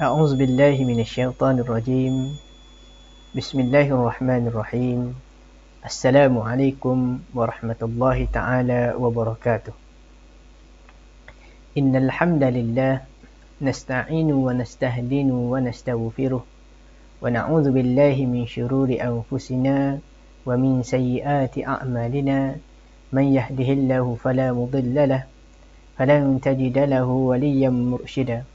أعوذ بالله من الشيطان الرجيم بسم الله الرحمن الرحيم السلام عليكم ورحمة الله تعالى وبركاته إن الحمد لله نستعين ونستهدين ونستغفره ونعوذ بالله من شرور أنفسنا ومن سيئات أعمالنا من يهده الله فلا مضل له فلن تجد له وليا مرشدا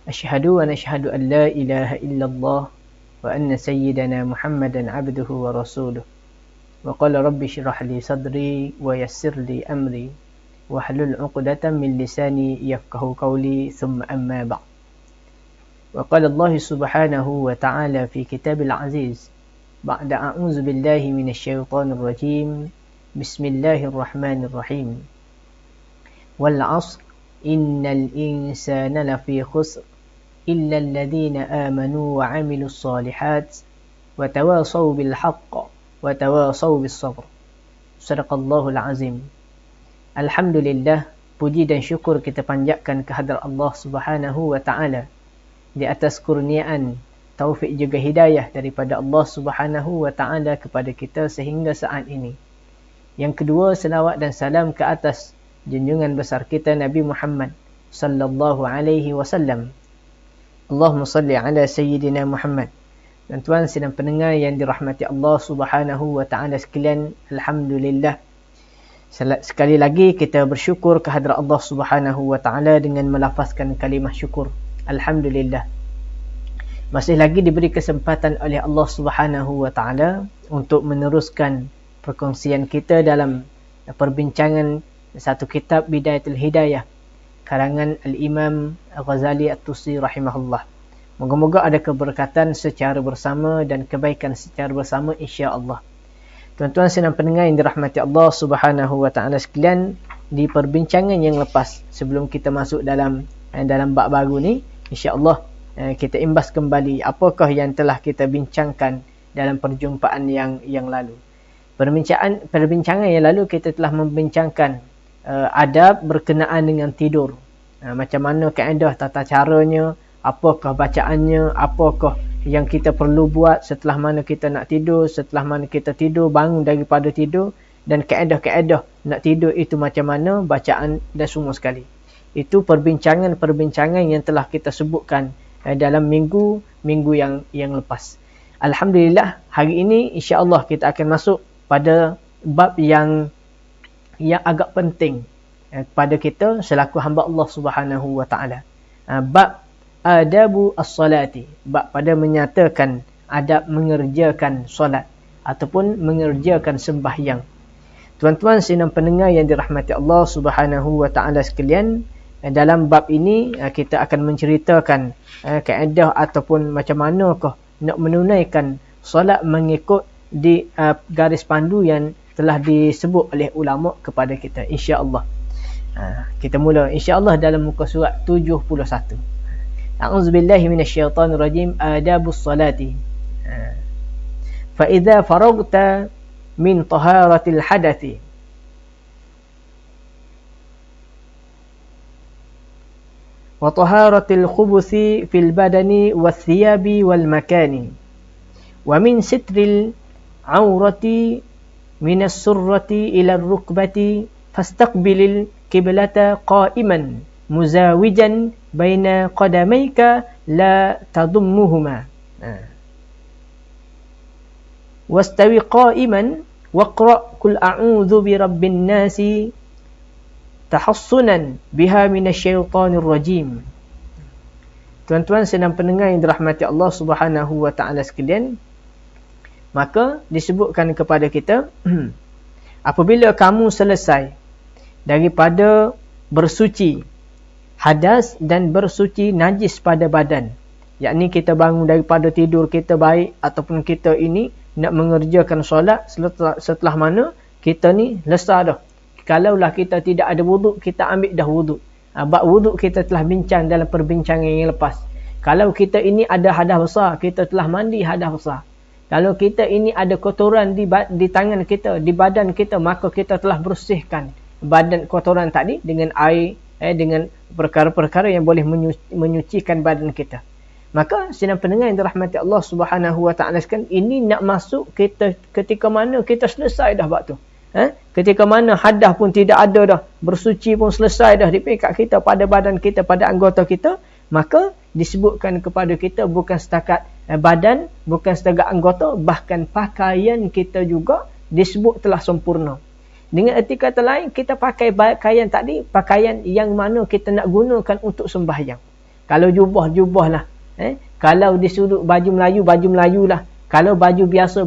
أشهد ونشهد أن لا إله إلا الله وأن سيدنا محمدا عبده ورسوله وقال رب اشرح لي صدري ويسر لي أمري واحلل عقدة من لساني يفقه قولي ثم أما بعد وقال الله سبحانه وتعالى في كتاب العزيز بعد أعوذ بالله من الشيطان الرجيم بسم الله الرحمن الرحيم والعصر إن الإنسان لفي خسر إلا الذين آمنوا وعملوا الصالحات وتواصوا بالحق وتواصوا بالصبر صدق الله العظيم. Alhamdulillah, puji dan syukur kita panjatkan kehadrat Allah Subhanahu wa taala di atas kurniaan, taufik juga hidayah daripada Allah Subhanahu wa taala kepada kita sehingga saat ini. Yang kedua, selawat dan salam ke atas junjungan besar kita Nabi Muhammad sallallahu alaihi wasallam. Allahumma salli ala sayyidina Muhammad. Dan tuan sidang pendengar yang dirahmati Allah Subhanahu wa taala sekalian, alhamdulillah. Sekali lagi kita bersyukur kehadrat Allah Subhanahu wa taala dengan melafazkan kalimah syukur. Alhamdulillah. Masih lagi diberi kesempatan oleh Allah Subhanahu wa taala untuk meneruskan perkongsian kita dalam perbincangan satu kitab Bidayatul Hidayah karangan Al-Imam Ghazali At-Tusi rahimahullah. Moga-moga ada keberkatan secara bersama dan kebaikan secara bersama insya-Allah. Tuan-tuan sedang pendengar yang dirahmati Allah Subhanahu wa taala sekalian, di perbincangan yang lepas sebelum kita masuk dalam bab baru ni, insya-Allah kita imbas kembali apakah yang telah kita bincangkan dalam perjumpaan yang lalu. Perbincangan yang lalu kita telah membincangkan adab berkenaan dengan tidur. Macam mana kaedah tata caranya, apakah bacaannya, apakah yang kita perlu buat setelah mana kita nak tidur, setelah mana kita tidur, bangun daripada tidur, dan kaedah-kaedah nak tidur itu macam mana, bacaan dan semua sekali. Itu perbincangan yang telah kita sebutkan dalam minggu yang lepas. Alhamdulillah, hari ini insya-Allah kita akan masuk pada bab yang agak penting kepada kita selaku hamba Allah Subhanahu wa taala. Bab adabu as-salati, bab pada menyatakan adab mengerjakan solat ataupun mengerjakan sembahyang. Tuan-tuan sedang pendengar yang dirahmati Allah Subhanahu wa taala sekalian, dalam bab ini kita akan menceritakan kaedah ataupun macam manakah nak menunaikan solat mengikut di garis pandu yang telah disebut oleh ulama kepada kita, insya-Allah. Kita mula insya-Allah dalam muka surat 71. A'udzubillahi minasyaitonir rajim. Adabus salati. Fa idza faragta min taharatil hadathi wa taharatil khubuthi fil badani wath thiyabi wal makani wa min sitril aurati minas surrati ila rukbati fastaqbilil qiblata qa'iman muzawijan baina qadamaika la tadummuhuma wastawi qa'iman waqra' qul a'udzu birabbin nasi tahassunan biha minasyaitonir rajim. Tuan-tuan sedang pendengar yang dirahmati Allah Subhanahu wa taala sekalian, maka disebutkan kepada kita apabila kamu selesai daripada bersuci hadas dan bersuci najis pada badan, yakni kita bangun daripada tidur kita baik ataupun kita ini nak mengerjakan solat setelah mana kita ni lesar dah. Kalaulah kita tidak ada wuduk, kita ambil dah wuduk. Bab wuduk kita telah bincang dalam perbincangan yang lepas. Kalau kita ini ada hadas besar, kita telah mandi hadas besar. Kalau kita ini ada kotoran di tangan kita, di badan kita, maka kita telah bersihkan badan kotoran tadi dengan air, dengan perkara-perkara yang boleh menyucikan badan kita. Maka sidang pendengar yang dirahmati Allah Subhanahu wa taala sekalian, ini nak masuk kita ketika mana kita selesai dah bab tu. Ketika mana hadas pun tidak ada dah, bersuci pun selesai dah di pekat kita, pada badan kita, pada anggota kita, maka disebutkan kepada kita bukan setakat badan, bukan setakat anggota, bahkan pakaian kita juga disebut telah sempurna. Dengan erti kata lain, kita pakai pakaian tadi, pakaian yang mana kita nak gunakan untuk sembahyang. Kalau jubah lah. Kalau disuruh baju Melayu lah. Kalau baju biasa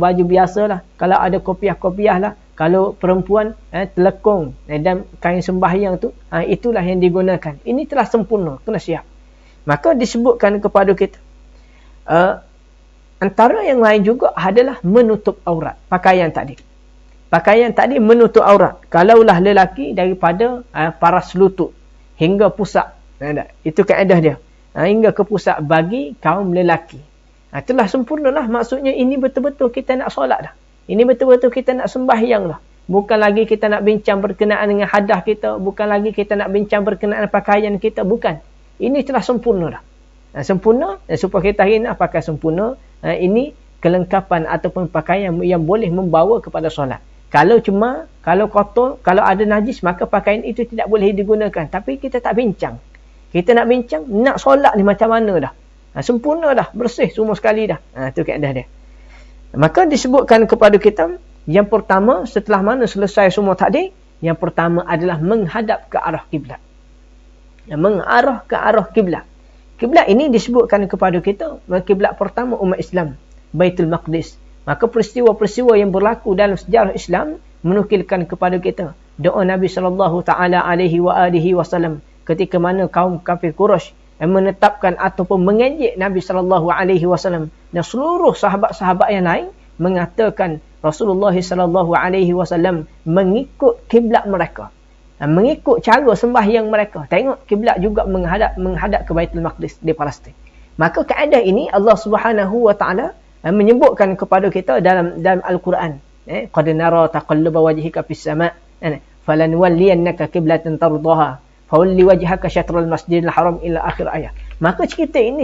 lah. Kalau ada kopiah lah. Kalau perempuan telekong dan kain sembahyang tu, itulah yang digunakan. Ini telah sempurna, telah siap. Maka disebutkan kepada kita, antara yang lain juga adalah menutup aurat. Pakaian tadi menutup aurat. Kalaulah lelaki daripada paras lutut hingga pusat. Itu kaedah dia. Hingga ke pusat bagi kaum lelaki. Itulah sempurna lah. Maksudnya ini betul-betul kita nak solat dah. Ini betul-betul kita nak sembahyang lah. Bukan lagi kita nak bincang berkenaan dengan hadas kita. Bukan lagi kita nak bincang berkenaan pakaian kita. Bukan. Ini telah sempurna dah. Sempurna. Supaya kita hari nak pakai sempurna. Ini kelengkapan ataupun pakaian yang boleh membawa kepada solat. Kalau kotor, kalau ada najis, maka pakaian itu tidak boleh digunakan. Tapi kita tak bincang. Kita nak bincang, nak solat ni macam mana dah. Sempurna dah. Bersih semua sekali dah. Itu kaedah dia. Maka disebutkan kepada kita, yang pertama setelah mana selesai semua tadi, yang pertama adalah menghadap ke arah kiblat. Mengarah ke arah kiblat. Kiblat ini disebutkan kepada kita, kiblat pertama umat Islam, Baitul Maqdis. Maka peristiwa-peristiwa yang berlaku dalam sejarah Islam menukilkan kepada kita doa Nabi SAW ketika mana kaum kafir Quraisy menetapkan ataupun mengejek Nabi SAW dan seluruh sahabat-sahabat yang lain mengatakan Rasulullah SAW mengikut kiblat mereka, mengikut cara sembahyang mereka. Tengok kiblat juga menghadap ke Baitul Maqdis di Palestin. Maka kaedah ini Allah Subhanahu wa taala menyebutkan kepada kita dalam Al-Quran. Qad nara taqalluba wajhika fis sama' falanwalliyannaka qiblatan tardaha fawalli wajhaka syatral masjidil haram ila akhir ayat. Maka cerita ini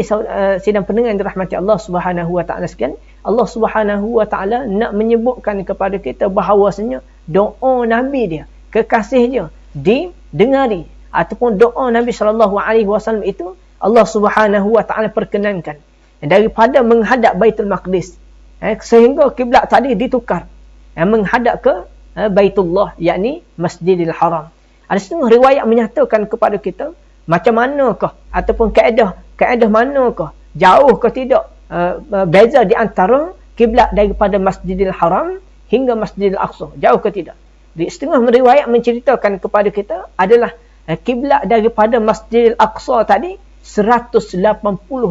sidang pendengar yang dirahmati Allah Subhanahu wa taala sekalian, Allah Subhanahu wa taala nak menyebutkan kepada kita bahawasanya doa Nabi dia, kekasih dia didengari, ataupun doa Nabi SAW itu Allah Subhanahu wa taala perkenankan daripada menghadap Baitul Maqdis, sehingga kiblat tadi ditukar menghadap ke Baitullah, yakni Masjidil Haram. Ada setengah riwayat menyatakan kepada kita macam manakah ataupun kaedah manakah, jauh ke tidak beza di antara kiblat daripada Masjidil Haram hingga Masjidil Aqsa, jauh ke tidak. Di setengah riwayat menceritakan kepada kita adalah kiblat daripada Masjidil Aqsa tadi 180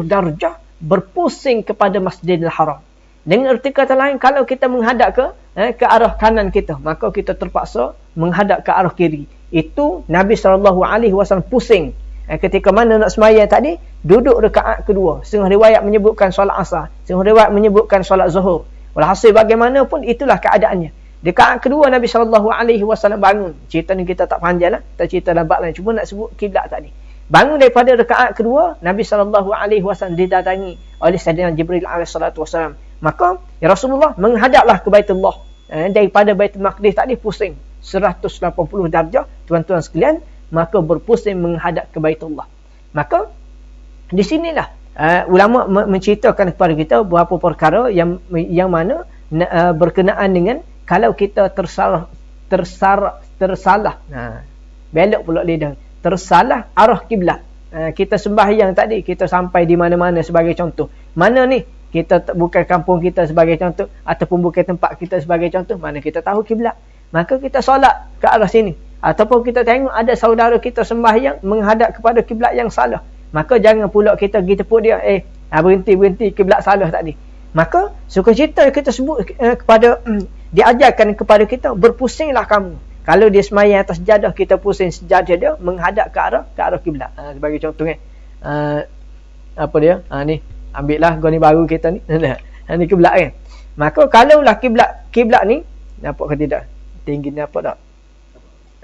darjah berpusing kepada Masjidil Haram. Dengan erti kata lain, kalau kita menghadap ke arah kanan kita, maka kita terpaksa menghadap ke arah kiri. Itu Nabi SAW pusing. Ketika mana nak sembahyang tadi, duduk rakaat kedua. Setengah riwayat menyebutkan solat asar, setengah riwayat menyebutkan solat zuhur. Walhasil bagaimanapun itulah keadaannya. Rakaat kedua Nabi SAW bangun. Cerita ni kita tak panjang lah, kita cerita dalam bab lain, cuma nak sebut kiblat tadi. Bangun daripada rakaat kedua, Nabi SAW didatangi oleh Sayyidina Jibril AS. Maka ya Rasulullah menghadaplah ke Baitullah. Daripada Baitul Maqdis tadi pusing 180 darjah, tuan-tuan sekalian, maka berpusing menghadap ke Baitullah. Maka di sinilah ulama menceritakan kepada kita beberapa perkara yang mana berkenaan dengan kalau kita tersalah belok pula lidah, tersalah arah kiblat. Kita sembahyang tadi, kita sampai di mana-mana sebagai contoh. Mana ni? Kita bukan kampung kita sebagai contoh, ataupun bukan tempat kita sebagai contoh, mana kita tahu kiblat. Maka kita solat ke arah sini. Ataupun kita tengok ada saudara kita sembahyang menghadap kepada kiblat yang salah. Maka jangan pula kita pergi tepuk dia, berhenti kiblat salah tadi. Maka sukacita kita sebut kepada diajarkan kepada kita, berpusinglah kamu. Kalau dia sembahyang atas sejadah, kita pusing sejadah dia menghadap ke arah kiblat. Sebagai contoh apa dia? Ni ambillah gol ni baru kita ni. Ni kiblat kan. Maka kalaulah kiblat ni nampak ke tidak? Tinggi ni nampak tak?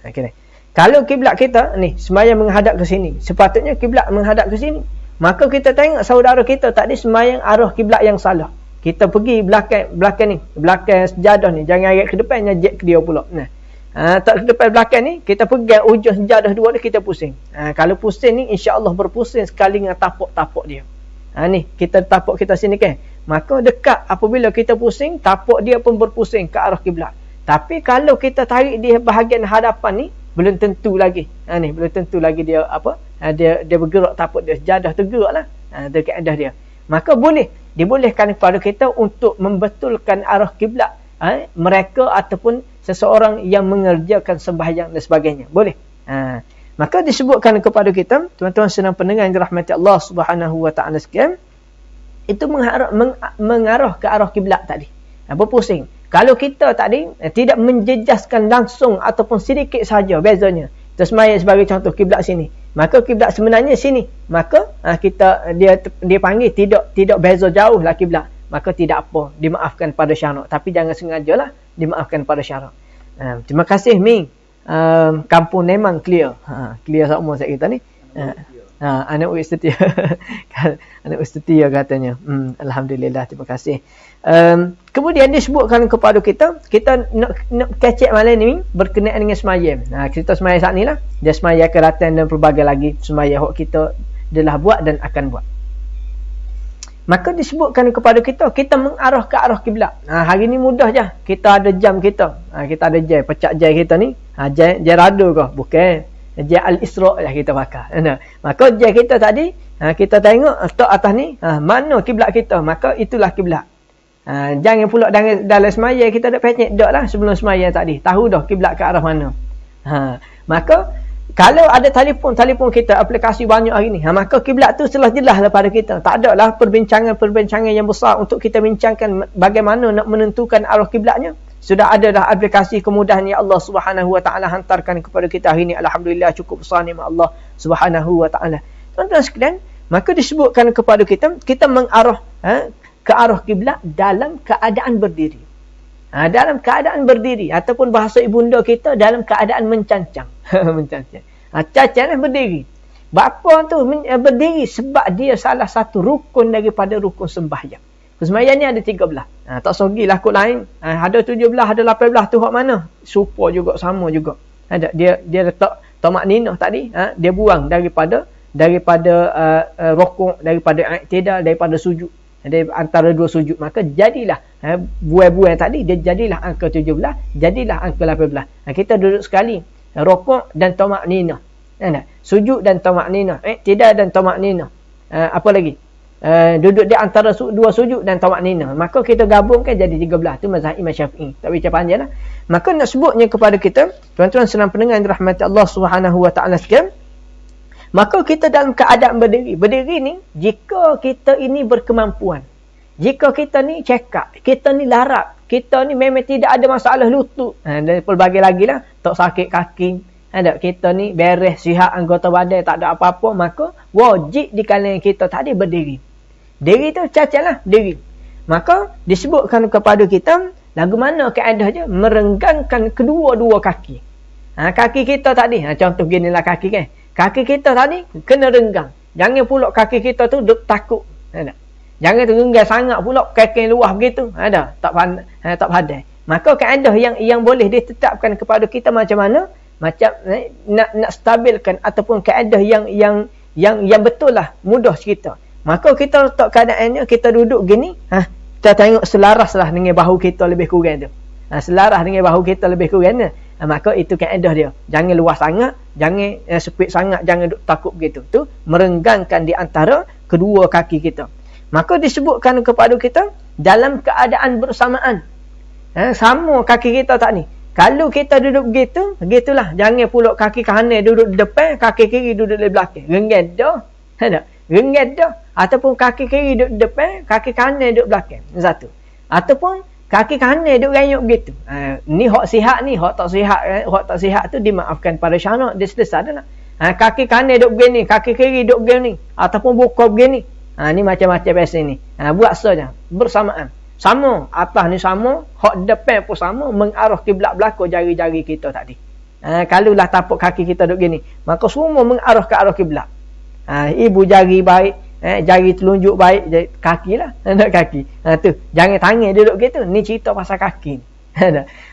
Okay. Kalau kiblat kita ni sembahyang menghadap ke sini, sepatutnya kiblat menghadap ke sini. Maka kita tengok saudara kita tadi sembahyang arah kiblat yang salah. Kita pergi belakang sejadah ni, jangan agak ke depan, nyajak ke dia pula. Nah. Tak ke depan belakang ni, kita pegang ujung sejadah dua ni, kita pusing. Kalau pusing ni, insya-Allah berpusing sekali dengan tapak-tapak dia. Ni, kita tapak kita sini kan. Maka dekat apabila kita pusing, tapak dia pun berpusing ke arah kiblat. Tapi kalau kita tarik di bahagian hadapan ni, belum tentu lagi. Ni, belum tentu lagi dia apa? Dia bergerak tapak dia, sejadah tu geraklah. Dekat kaedah dia. Maka dibolehkan kepada kita untuk membetulkan arah kiblat mereka ataupun seseorang yang mengerjakan sembahyang dan sebagainya. Boleh. Maka disebutkan kepada kita, tuan-tuan senang pendengar yang dirahmati Allah Subhanahu wa taala sekalian, itu mengarah ke arah kiblat tadi. Berpusing. Kalau kita tadi tidak menjejaskan langsung ataupun sedikit saja bezanya. Kita sembahyang sebagai contoh kiblat sini. Maka kiblat sebenarnya sini. Maka dia panggil tidak beza jauh lah kiblat. Maka tidak apa, dimaafkan pada syarak. Tapi jangan sengajalah dimaafkan pada syarak. Terima kasih Ming. Kampung memang clear. Clear semua saya kita ni. Anak Ustaz Tia. Anak Ustaz Tia katanya. Alhamdulillah, terima kasih. Kemudian disebutkan kepada kita nak kecek malam ni berkenaan dengan semayang. Kita semayang saat ni lah. Dia semayang keratan dan pelbagai lagi semayang yang kita adalah buat dan akan buat. Maka disebutkan kepada kita mengarah ke arah kiblat. Hari ni mudah je. Kita ada jam kita. Kita ada jam. Pecak jam kita ni. Jam rada ke? Bukan. Jam Al-Isra' lah kita pakai. Maka jam kita tadi, kita tengok letak atas ni, mana kiblat kita. Maka itulah kiblat. Jangan pula dalam semayang kita ada penyek dak lah sebelum semayang tadi. Tahu dah kiblat ke arah mana. Maka kalau ada telefon kita, aplikasi banyak hari ni, maka kiblat tu telah jelas daripada kita. Tak ada lah perbincangan yang besar untuk kita bincangkan bagaimana nak menentukan arah kiblatnya. Sudah ada dah aplikasi kemudahan yang Allah Subhanahu wa taala hantarkan kepada kita hari ni. Alhamdulillah, cukup besar nikmat Allah Subhanahu wa taala. Tuan-tuan sekalian, maka disebutkan kepada kita mengarah ke arah kiblat dalam keadaan berdiri. Dalam keadaan berdiri ataupun bahasa ibunda kita dalam keadaan mencancang. Mencancang. Cancang berdiri. Bapa tu berdiri sebab dia salah satu rukun daripada rukun sembahyang. Sembahyang ni ada 13. Tak sogilah kot lain. Ada 17, ada 18 tu hak mana? Serupa juga, sama juga. Dia letak tamakninah tadi, dia buang daripada rukuk, daripada i'tidal, daripada sujud. Antara dua sujud, maka jadilah buai-buai tadi, dia jadilah angka 17, jadilah angka 18. Kita duduk sekali, rukuk dan tamakninah, sujud dan tamakninah, i'tidal dan tamakninah, apa lagi, duduk di antara dua sujud dan tamakninah, maka kita gabungkan jadi 13. Itu mazhab Imam Syafi'i. Tak bincang panjang lah. Maka nak sebutnya kepada kita, tuan-tuan senang pendengar yang dirahmati Allah Subhanahu wa taala sekalian, maka kita dalam keadaan berdiri. Berdiri ni, jika kita ini berkemampuan. Jika kita ni cekak, kita ni larap, kita ni memang tidak ada masalah lutut. Dan pelbagai lagi lah, tak sakit kaki. Kita ni beres, sihat anggota badan, tak ada apa-apa. Maka wajib di kalangan kita tadi berdiri. Diri tu cacat lah, diri. Maka disebutkan kepada kita, lagu mana keadaan dia? Merenggangkan kedua-dua kaki. Kaki kita tadi, contoh beginilah kaki kan. Kaki kita tadi kena renggang. Jangan pula kaki kita tu duk takut. Jangan terenggang sangat pula kaki luah begitu. Tak pandai. Maka kaedah yang boleh ditetapkan kepada kita macam mana? Macam nak stabilkan ataupun kaedah yang betul lah, mudah cerita. Maka kita letak keadaannya, kita duduk gini, kita tengok selaras lah dengan bahu kita lebih kurang tu. Selaras dengan bahu kita lebih kurang tu. Maka itu kaedah dia. Jangan luas sangat, jangan sempit sangat, jangan takut begitu. Tu merenggangkan di antara kedua kaki kita. Maka disebutkan kepada kita dalam keadaan bersamaan. Sama kaki kita tak ni. Kalau kita duduk begitu, begitulah. Jangan pula kaki kanan duduk di depan, kaki kiri duduk di belakang. Renggan dah. Renggan dah. Ataupun kaki kiri duduk di depan, kaki kanan duduk belakang. Satu. Ataupun kaki kanan duk rayuk begitu. Ni hak sihat ni, hak tak sihat tu dimaafkan pada syarak, dia selesai dah lah. Kaki kanan duk begini, kaki kiri duk begini, ataupun buka begini. Ni macam-macam biasa ni. Buat saja bersamaan. Sama, atas ni sama, hak depan pun sama, mengarah kiblat belakang jari-jari kita tadi. Kalaulah tapak kaki kita duk begini, maka semua mengarah ke arah kiblat. Ibu jari baik, Jari telunjuk baik, jari kaki lah. Kaki. Tu. Jangan tangan duduk gitu. Ni cerita pasal kaki.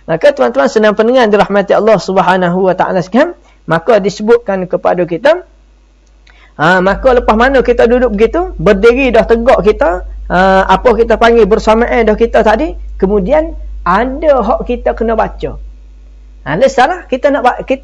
Maka tuan-tuan senang pendengar dirahmati Allah Subhanahu wa taala sekalian, maka disebutkan kepada kita, maka lepas mana kita duduk begitu, berdiri dah tegak kita, apa kita panggil bersamaan dah kita tadi, kemudian ada hak kita kena baca. Salah kita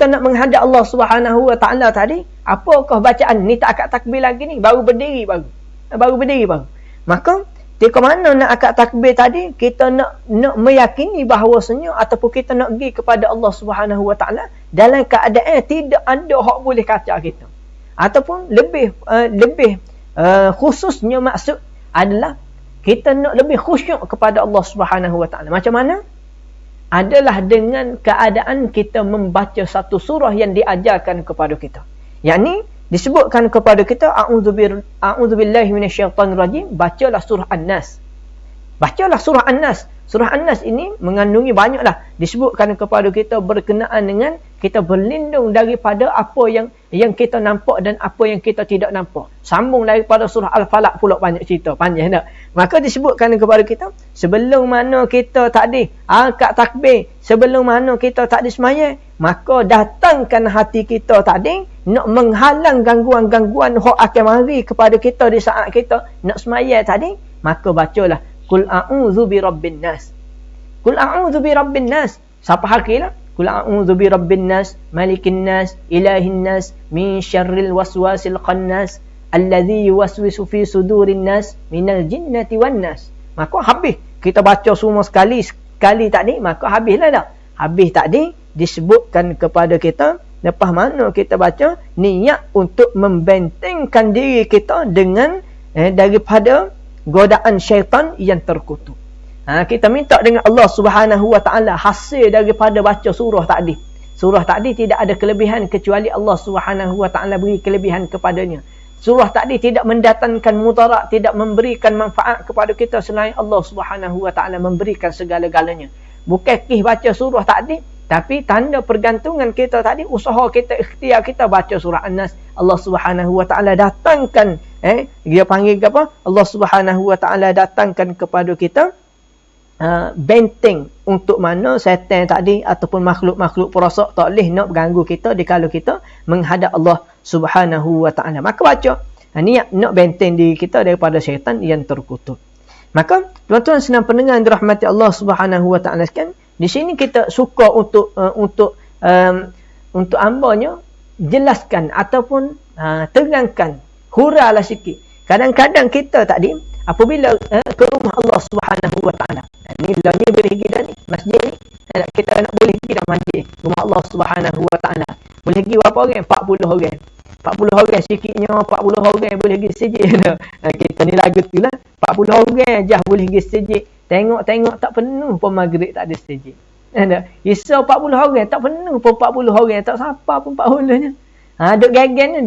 nak menghadap Allah Subhanahu wa taala tadi, apakah bacaan ni? Tak akad takbir lagi ni, baru berdiri baru. Maka ketika mana nak akad takbir tadi, kita nak meyakini bahawasanya ataupun kita nak pergi kepada Allah Subhanahu wa taala dalam keadaan tidak ada hak boleh kacau kita. Ataupun lebih khususnya maksud adalah kita nak lebih khusyuk kepada Allah Subhanahu wa taala. Macam mana? Adalah dengan keadaan kita membaca satu surah yang diajarkan kepada kita. Yakni disebutkan kepada kita, a'udzubillahi minasyaitanirrajim, bacalah surah An-Nas. Bacalah surah An-Nas. Surah An-Nas ini mengandungi banyaklah disebutkan kepada kita berkenaan dengan kita berlindung daripada apa yang kita nampak dan apa yang kita tidak nampak. Sambung daripada surah Al-Falaq pula, banyak cerita, panjang tak? Maka disebutkan kepada kita, sebelum mana kita tak ada akad takbir, sebelum mana kita tak ada semaya, maka datangkan hati kita tadi nak menghalang gangguan-gangguan yang akan mari kepada kita di saat kita nak semaya tadi, maka bacalah Qul a'udzu birabbin nas. Qul a'udzu birabbin nas. Siapa hakilah? Qul a'udzu birabbin nas, malikin nas, ilahin nas, min syarril waswasil khannas, alladzi yuwaswisu fi sudurin nas, minal jinnati wan nas. Maka habis. Kita baca semua sekali tadi, maka habislah dah. Habis tadi disebutkan kepada kita, lepas mana kita baca, niat untuk membentengkan diri kita dengan daripada godaan syaitan yang terkutuk. Kita minta dengan Allah Subhanahu wa taala hasil daripada baca surah tadi. Surah tadi tidak ada kelebihan kecuali Allah Subhanahu wa taala beri kelebihan kepadanya. Surah tadi tidak mendatangkan mudarat, tidak memberikan manfaat kepada kita selain Allah Subhanahu wa taala memberikan segala-galanya. Bukan kih baca surah tadi, tapi tanda pergantungan kita tadi, usaha kita, ikhtiar kita baca surah An-Nas. Allah Subhanahu wa taala datangkan, dia panggil apa? Allah Subhanahu wa taala datangkan kepada kita benteng untuk mana syaitan tadi ataupun makhluk-makhluk perosak tak boleh nak ganggu kita dikala kita menghadap Allah Subhanahu wa taala. Maka baca niat nak benteng diri kita daripada syaitan yang terkutuk. Maka tuan-tuan senang pendengar dirahmati Allah Subhanahu wa taala sekalian, di sini kita suka untuk hamba-Nya jelaskan ataupun terangkan, hurailah sikit. Kadang-kadang kita tadi apabila ke rumah Allah Subhanahu wa taala, ni boleh pergi dah ni masjid ni, kita nak boleh pergi dah masjid rumah Allah Subhanahu wa taala. Boleh pergi berapa orang? 40 orang. 40 orang sikitnya, 40 orang boleh pergi sejid. Kita ni lagu tu lah, 40 orang aja boleh pergi sejid. Tengok tak penuh pun maghrib tak ada sejid. Isa 40 orang tak penuh pun 40 orang, tak siapa pun 40-nya. Duk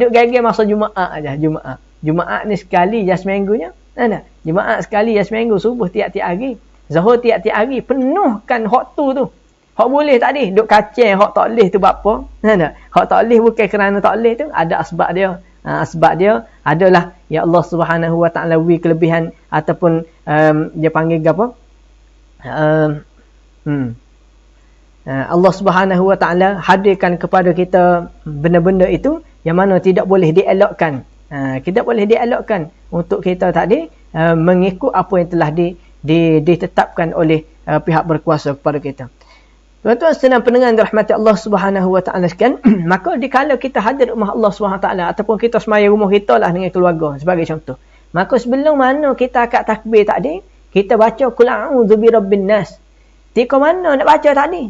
gagal masa Jumaat aja. Jumaat ni sekali je seminggunya. Jumaat sekali je seminggu, subuh tiap-tiap hari, zuhur tiap-tiap hari, penuhkan hak tu. Hak boleh tak boleh, duk kacang hak tak boleh tu buat apa? Hak tak boleh bukan kerana tak boleh tu, ada asbab dia. Sebab dia adalah ya Allah Subhanahu wa taala beri kelebihan ataupun dia panggil apa? Allah Subhanahu wa taala hadirkan kepada kita benda-benda itu yang mana tidak boleh dielakkan. Tidak boleh dielakkan untuk kita tadi mengikut apa yang telah ditetapkan oleh pihak berkuasa kepada kita. Tuan-tuan senang pendengar dirahmati Allah Subhanahu wa taala sekalian, maka dikala kita hadir rumah Allah Subhanahu wa taala ataupun kita semaya rumah kita lah dengan keluarga sebagai contoh, maka sebelum mana kita akad takbir tadi, kita baca qul a'udzu birabbin nas. Tika mana nak baca tadi?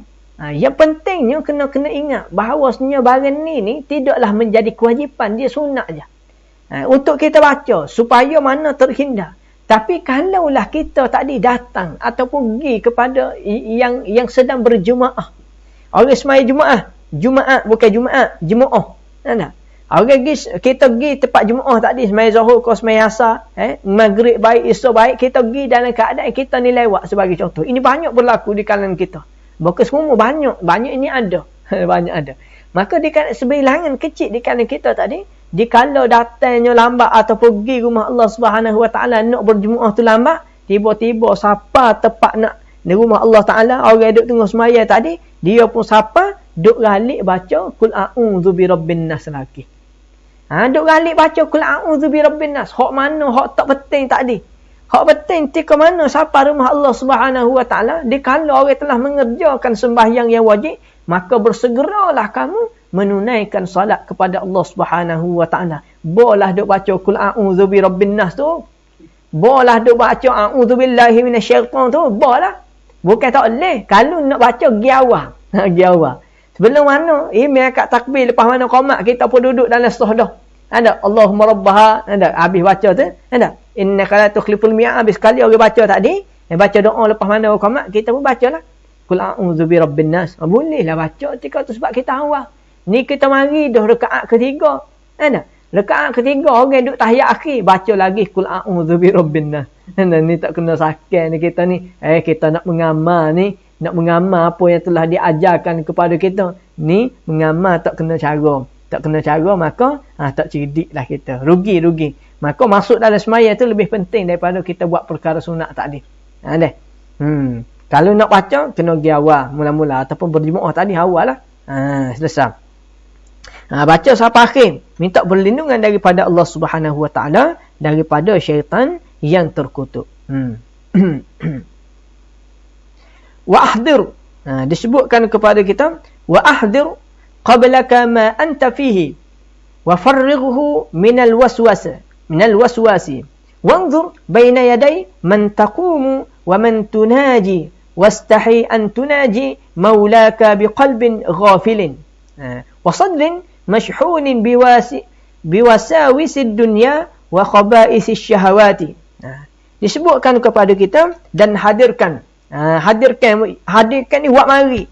Yang pentingnya kena ingat bahawasanya barang ni tidaklah menjadi kewajipan, dia sunat je. Untuk kita baca supaya mana terhindar. Tapi kalaulah kita tadi datang ataupun pergi kepada yang sedang berjumaah. Orang semaya Jumaat bukan Jumaah. Orang kita pergi tempat Jumaah tadi, semaya Zuhur ke semaya Asar, Maghrib baik, Isya baik, kita pergi dalam keadaan kita ni lewat sebagai contoh. Ini banyak berlaku di kalangan kita. Bukan semua, banyak ini ada. Banyak ada. Maka di kalangan sebilangan kecil di kalangan kita tadi, Jikalau datangnya lambat atau pergi rumah Allah Subhanahu Wa Taala nak berjemaah tu lambat, tiba-tiba siapa tepat nak di rumah Allah Taala, orang duduk tengah semaya tadi, dia pun siapa duk galik baca kul a'udzu birabbin nas lagi. Duk galik baca kul a'udzu birabbin nas. Hak mana hak tak penting tadi. Hak penting tika mana siapa rumah Allah Subhanahu Wa Taala, dikalau orang telah mengerjakan sembahyang yang wajib, maka bersegeralah kamu menunaikan salat kepada Allah Subhanahu Wa Taala. Bolah duk baca kul a'udzu birabbin nas tu. Bolah duk baca a'udzu billahi minasyaitan tu. Bolah. Bukan tak boleh. Kalau nak baca gi awal. Gi awal. Sebelum mana imam kat takbir, lepas mana qomat, kita pun duduk dalam sahdah. Ada Allahumma rabbaha, ada habis baca tu. Ada innaka la tukhliful mi'ad, habis sekali orang baca tadi, baca doa lepas mana qomat, kita pun bacalah kul a'udzu birabbin nas. Bolehlah baca ketika tu sebab kita awal. Ni kita mari dah rakaat ketiga. Ada rakaat ketiga orang duduk tahiyat akhir, baca lagi kul a'udzu birabbin nas. Ni tak kena sakit ni kita ni. Kita nak mengamal ni, nak mengamal apa yang telah diajarkan kepada kita. Ni mengamal tak kena cara. Tak kena cara maka tak cerdiklah kita. Rugi. Maka masuk dalam sembahyang tu lebih penting daripada kita buat perkara sunat tadi. Kalau nak baca kena pergi awal mula-mula ataupun berjemaah tadi awal lah. Selesai. Baca sampai akhir, minta perlindungan daripada Allah Subhanahu Wa Taala daripada syaitan yang terkutuk. Wa ahdir, disebutkan kepada kita, wa ahdir qablaka ma anta fihi wa farrighu minal waswasi wanzur baina yaday man taqumu wa man tunaji wastahi an tunaji maulaka biqalbin ghafilin wa sadrin mashhunin biwasawisid dunya wa khabaisis syahawati. Disebutkan kepada kita dan hadirkan ni buat mari.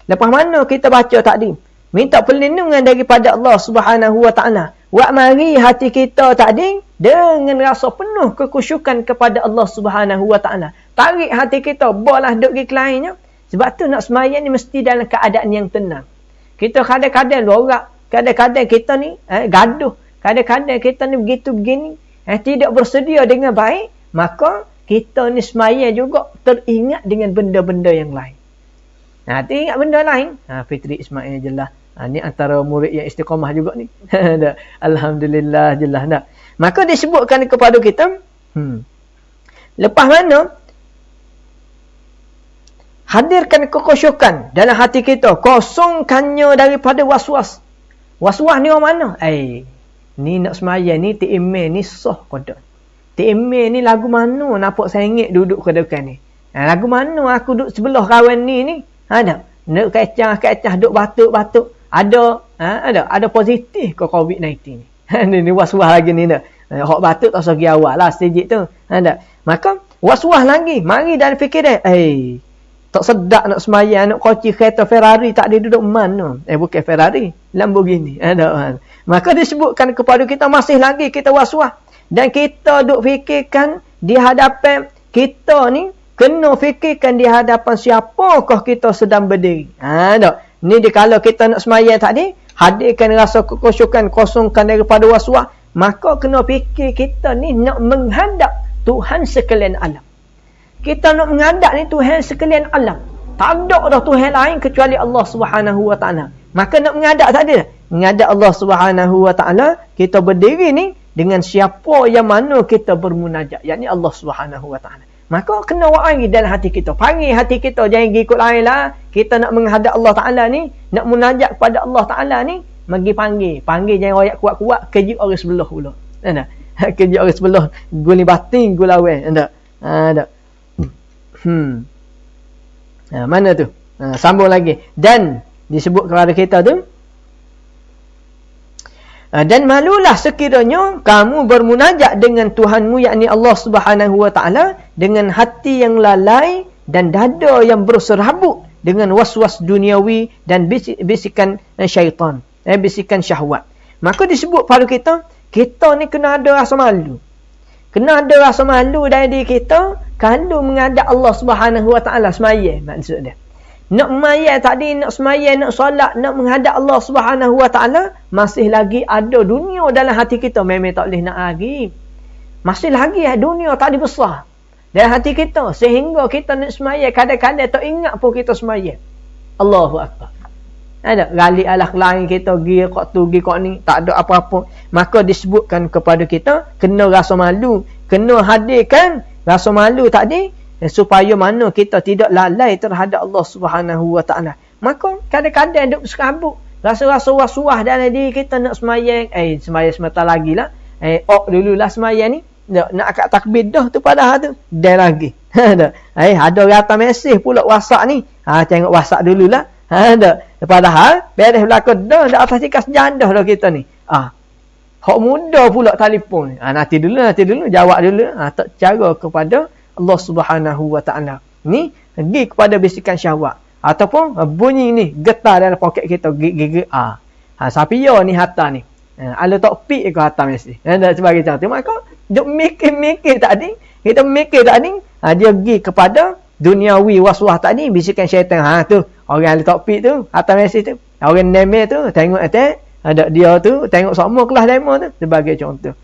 Lepas mana kita baca tadi, minta perlindungan daripada Allah Subhanahu Wa Taala. Buat mari hati kita tadi dengan rasa penuh kekhusyukan kepada Allah Subhanahu Wa Taala. Tarik hati kita, bolah duk ke lainnya. Sebab tu nak sembahyang ni mesti dalam keadaan yang tenang. Kita kadang-kadang lorak, kadang-kadang kita ni gaduh, kadang-kadang kita ni begitu begini, tidak bersedia dengan baik, maka kita ni sembahyang juga teringat dengan benda-benda yang lain. Teringat benda lain. Fitri Ismail jelas. Ni antara murid yang istiqamah juga ni. Alhamdulillah jelas dah. Maka disebutkan kepada kita, lepas mana hadirkan kekhusyukan dalam hati kita, kosongkannya daripada was-was. Was-was ni orang mana? Ni nak sembahyang ni TMA ni sah kodok. TMA ni lagu mana nampak sengit duduk ke depan ni. Lagu mana aku duduk sebelah kawan ni. Ada. Nak kacah duduk batuk-batuk. Ada positif ke COVID-19 ni. Ni was-was lagi ni dah. Hak batuk tak usah pergi awal lah stage tu. Ada. Maka was-was lagi. Mari dalam fikir dia. Tak sedap nak sembahyang, nak koci kereta Ferrari, tak ada duduk mana. Bukan Ferrari, Lamborghini. Maka disebutkan kepada kita masih lagi kita was-was. Dan kita duk fikirkan di hadapan kita ni, kena fikirkan di hadapan siapakah kita sedang berdiri. Ni kalau kita nak sembahyang tadi, hadirkan rasa kekhusyukan, kosongkan daripada was-was, maka kena fikir kita ni nak menghadap Tuhan sekalian alam. Kita nak menghadap ni Tuhan sekalian alam. Tak ada dah Tuhan lain kecuali Allah Subhanahu Wa Taala. Maka nak menghadap tadi dah. Menghadap Allah Subhanahu Wa Taala, kita berdiri ni dengan siapa yang mana kita bermunajat, yakni Allah Subhanahu Wa Taala. Maka kena wa'ai dalam hati kita. Panggil hati kita, jangan ikut lain lah. Kita nak menghadap Allah Taala ni, nak munajat kepada Allah Taala ni, magi panggil. Panggil jangan royak kuat-kuat, kejut orang sebelah pula. Kejut orang sebelah, guli batin, gula awal. Ada. Mana tu? Sambung lagi. Dan disebut kepada kita tu, dan malulah sekiranya kamu bermunajat dengan Tuhanmu, yakni Allah Subhanahu Wa Taala, dengan hati yang lalai dan dada yang berserabut dengan was-was duniawi dan bisikan syaitan, bisikan syahwat. Maka disebut pada kita ni kena ada rasa malu. Kena ada rasa malu dari diri kita kalau menghadap Allah Subhanahu Wa Taala sembahyang, maksud dia. Nak mayat tadi, nak semayat, nak solat, nak menghadap Allah Subhanahu Wa Taala, masih lagi ada dunia dalam hati kita. Memang tak boleh nak lagi. Masih lagi dunia tadi besar dalam hati kita. Sehingga kita nak semayat, kadang-kadang tak ingat pun kita semayat. Allahu Akbar. Ada gali alah lain kita pergi kok tu pergi kok ni, tak ada apa-apa. Maka disebutkan kepada kita kena rasa malu, kena hadirkan rasa malu tadi supaya mana kita tidak lalai terhadap Allah Subhanahu Wa Taala. Maka kadang-kadang duk serabut, rasa-rasa was-was dalam diri kita nak semayang, semayang sebentar lagi lah. Dululah semayang ni. Nak akad takbir dah tu padahal tu. Dah lagi. Ada rata mesej pula WhatsApp ni. Tengok WhatsApp dululah. Padahal beres belakang dah atas tikas sejadah dah kita ni. Hak muda pula telefon. Nanti dulu jawab dulu. Tak cara kepada Allah Subhanahu Wa Taala. Ni pergi kepada bisikan syahwat ataupun bunyi ni getar dalam poket kita gigi. Sapia ni harta ni. Ala tak pik ke harta mesti. Sebagai contoh, maka duk mikir tadi, kita mikir tadi, dia pergi kepada duniawi waswas tadi, bisikan syaitan. Tu orang ala tak pik tu, harta mesti tu. Orang neme tu tengok atas, ada dia tu tengok semua kelas demo tu sebagai contoh.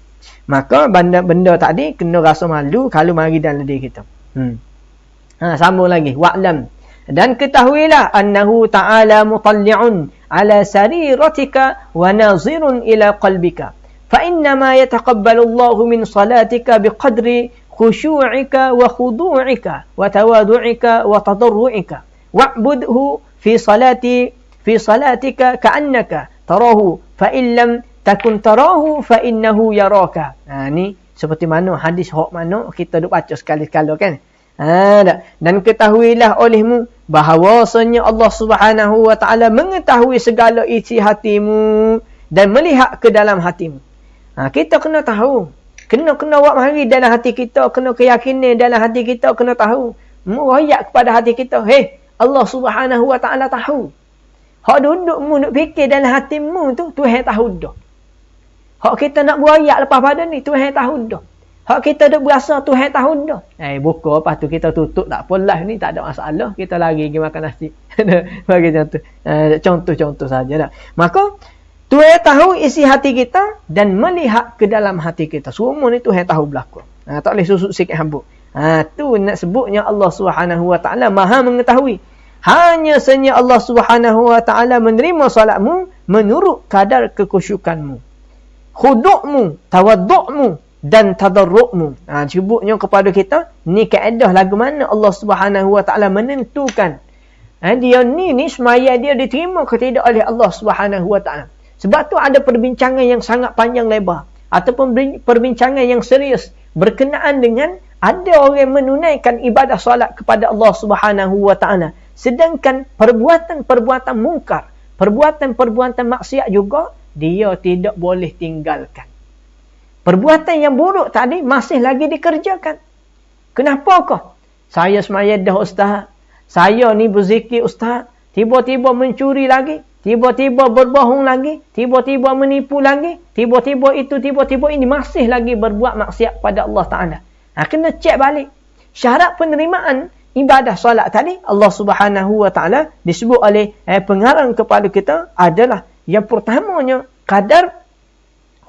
Maka benda tadi kena rasa malu kalau mari dalam diri kita. Sambung lagi. Wa'lam. Dan ketahuilah annahu ta'ala mutalli'un ala sariratika wa nazirun ila qalbika. Fa innama yataqabbalu Allahu min salatika biqadri khushu'ika wa khudu'ika wa tawadu'ika wa tadarru'ika. Wa'budhu fi salatika ka'annaka tarahu fa illam takun tarahu fa innahu yaraka. Ni seperti mana hadis hok mana kita duk baca sekali-kala kan. Dan ketahuilah olehmu bahawasanya Allah Subhanahu Wa Taala mengetahui segala isi hatimu dan melihat ke dalam hatimu. Kita kena tahu. Kena buat mari dalam hati kita, kena keyakinan dalam hati kita, kena tahu. Merayak kepada hati kita, Allah Subhanahu Wa Taala tahu. Hak dudukmu nak fikir dalam hatimu tu Tuhan tahu dah. Hak kita nak berayak lepas pada ni Tuhan tahu dah. Hak kita duk berasa Tuhan tahu dah. Buka lepas tu kita tutup, tak apa live ni tak ada masalah. Kita lagi pergi makan nasi. Bagi contoh. Contoh saja dah. Maka Tuhan tahu isi hati kita dan melihat ke dalam hati kita. Semua ni Tuhan tahu berlaku. Tak boleh susuk sikit hambuk. Tu nak sebutnya Allah Subhanahu Wa Taala Maha mengetahui. Hanya sahaja Allah Subhanahu Wa Taala menerima solatmu menurut kadar kekhusyukanmu, khudukmu, tawadukmu dan tadarrukmu. Sebutnya kepada kita, ni kaedah lagu mana Allah Subhanahu Wa Taala menentukan dia ni semaya dia diterima ke tidak oleh Allah Subhanahu Wa Taala. Sebab tu ada perbincangan yang sangat panjang lebar ataupun perbincangan yang serius berkenaan dengan ada orang menunaikan ibadah solat kepada Allah Subhanahu Wa Taala, sedangkan perbuatan-perbuatan mungkar, perbuatan-perbuatan maksiat juga dia tidak boleh tinggalkan. Perbuatan yang buruk tadi masih lagi dikerjakan. Kenapakah? Saya semayat dah ustaz. Saya ni berzikir ustaz. Tiba-tiba mencuri lagi. Tiba-tiba berbohong lagi. Tiba-tiba menipu lagi. Tiba-tiba itu, tiba-tiba ini. Masih lagi berbuat maksiat pada Allah Ta'ala. Kena cek balik. Syarat penerimaan ibadah solat tadi, Allah Subhanahu Wa Ta'ala disebut oleh pengarang kepada kita adalah yang pertamanya kadar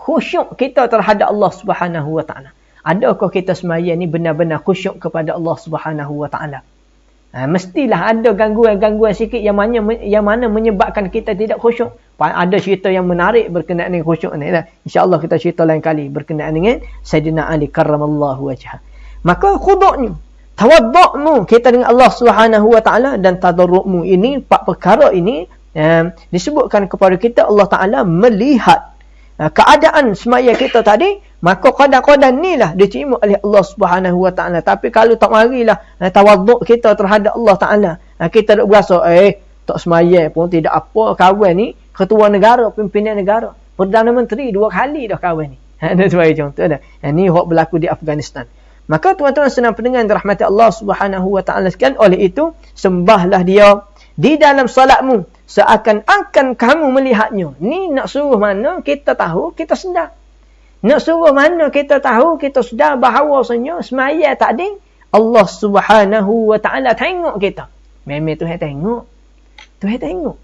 khusyuk kita terhadap Allah Subhanahu Wa Taala. Adakah kita sembahyang ni benar-benar khusyuk kepada Allah Subhanahu Wa Taala? Mestilah ada gangguan-gangguan sikit yang mana menyebabkan kita tidak khusyuk. Ada cerita yang menarik berkenaan dengan khusyuk ni. InsyaAllah kita cerita lain kali berkenaan dengan Sayyidina Ali karramallahu wajhah. Maka khuduknya, tawaddu'mu kita dengan Allah Subhanahu Wa Taala dan tadarrukmu ini, empat perkara ini disebutkan kepada kita Allah Ta'ala melihat keadaan semaya kita tadi, maka qadar-qadar ni lah diterima oleh Allah Subhanahu Wa Ta'ala. Tapi kalau tak marilah tawaduk kita terhadap Allah Ta'ala, kita tak berasa tak semaya pun tidak apa, kawan ni ketua negara, pimpinan negara, Perdana Menteri 2 kali dah kawan ni. Ada sebagai contoh dah. Ini hak berlaku di Afghanistan. Maka tuan-tuan senang pendengar dirahmati Allah Subhanahu Wa Ta'ala sekalian, oleh itu sembahlah dia di dalam salatmu seakan-akan kamu melihatnya. Ni nak suruh mana kita tahu, kita sedar. Nak suruh mana kita tahu, kita sedar bahawasanya semaya tadi Allah Subhanahu Wa Ta'ala tengok kita. Memang Tuhan tengok. Tuhan tengok.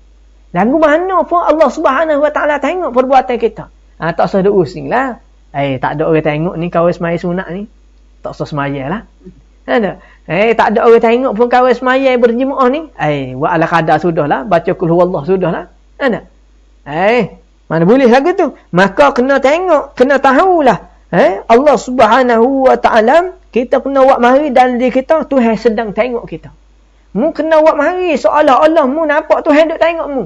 Lagu mana pun Allah Subhanahu Wa Taala tengok perbuatan kita. Tak usah duk using lah. Tak ada orang tengok ni kawan semaya sunat ni. Tak usah semaya lah. Ada. Tak ada orang tengok pun kawan semaya berjemaah ni. Buat ala qadar sudahlah. Baca qul huwallah sudahlah. Ada. Mana boleh lagu tu. Maka kena tengok, kena tahulah. Allah Subhanahu Wa Taala, kita kena buat mari dalam diri kita, Tuhan sedang tengok kita. Mu kena buat mari seolah-olah mu nampak Tuhan duk tengok mu.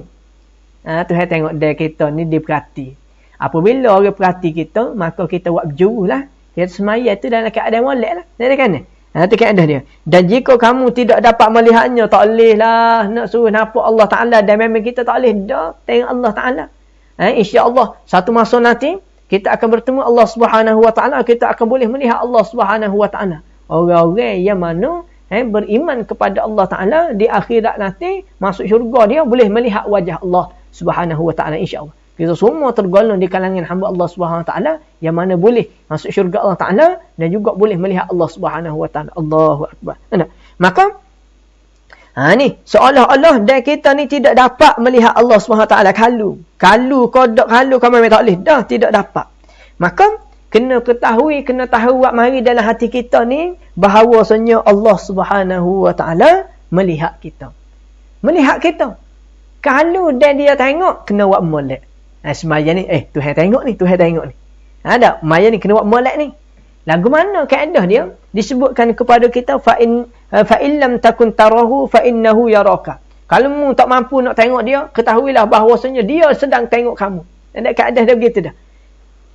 Tuhan tengok dia kita ni diperhati. Apabila orang perhati kita, maka kita buat berjuruh lah. Kita semaya tu dalam keadaan molek lah. Dia kan? Itu keadaan dia. Dan jika kamu tidak dapat melihatnya, tak boleh lah nak suruh nampak Allah Ta'ala. Dan memang kita tak boleh dah tengok Allah Ta'ala. InsyaAllah satu masa nanti, kita akan bertemu Allah Subhanahu Wa Ta'ala. Kita akan boleh melihat Allah Subhanahu Wa Ta'ala. Orang-orang yang mana beriman kepada Allah Ta'ala di akhirat nanti, masuk syurga dia boleh melihat wajah Allah Subhanahu Wa Ta'ala, insyaAllah. Kita semua tergolong di kalangan hamba Allah Subhanahu Wa Ta'ala yang mana boleh masuk syurga Allah Ta'ala dan juga boleh melihat Allah Subhanahu Wa Ta'ala. Allahu Akbar. Maka ni seolah-olah dan kita ni tidak dapat melihat Allah Subhanahu Wa Ta'ala. Kalau kodok kalau kami tak boleh dah, tidak dapat. Maka kena ketahui, kena tahu buat mari dalam hati kita ni bahawasanya Allah Subhanahu Wa Ta'ala melihat kita. Melihat kita. Kalau dia tengok, kena buat molek. Semaya ni, Tuhan tengok ni, Tuhan tengok ni. Ada, maya ni kena buat molek ni. Lagu mana kaedah dia? Disebutkan kepada kita, fa in lam takun tarahu fa innahu yaraka. Kalau mu tak mampu nak tengok dia, ketahuilah bahawasanya dia sedang tengok kamu. Ada kaedah dia begitu dah.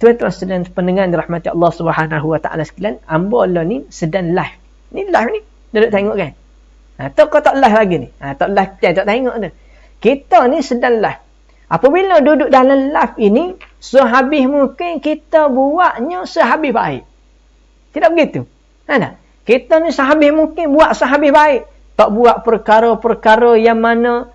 Tuan-tuan sedang pendengar dirahmati Allah Subhanahu Wa Ta'ala sekalian, hamba Allah ni sedang live. Ni live ni, dia duk tengok kan? Kau tak live lagi ni? Tak live, tak tengok tu. Kita ni sedang live. Apabila duduk dalam live ini, sehabis mungkin kita buatnya sehabis baik. Tidak begitu? Kita ni sehabis mungkin buat sehabis baik. Tak buat perkara-perkara yang mana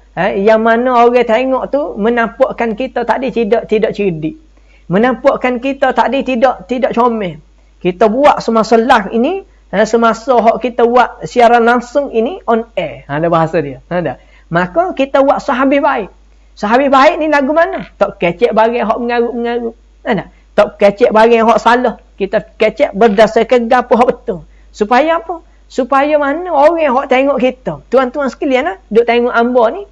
orang tengok tu menampakkan kita tadi tidak cerdik. Menampakkan kita tadi tidak comel. Kita buat semasa live ini, semasa kita buat siaran langsung ini on air. Ada bahasa dia. Maka kita buat sehabis baik. Sehabis baik ni lagu mana? Tak kecek barang hak mengarut-mengarut. Tak kecek barang hak salah. Kita kecek berdasarkan gapo hak betul. Supaya apa? Supaya mana orang hak tengok kita. Tuan-tuan sekalian duk tengok hamba ni,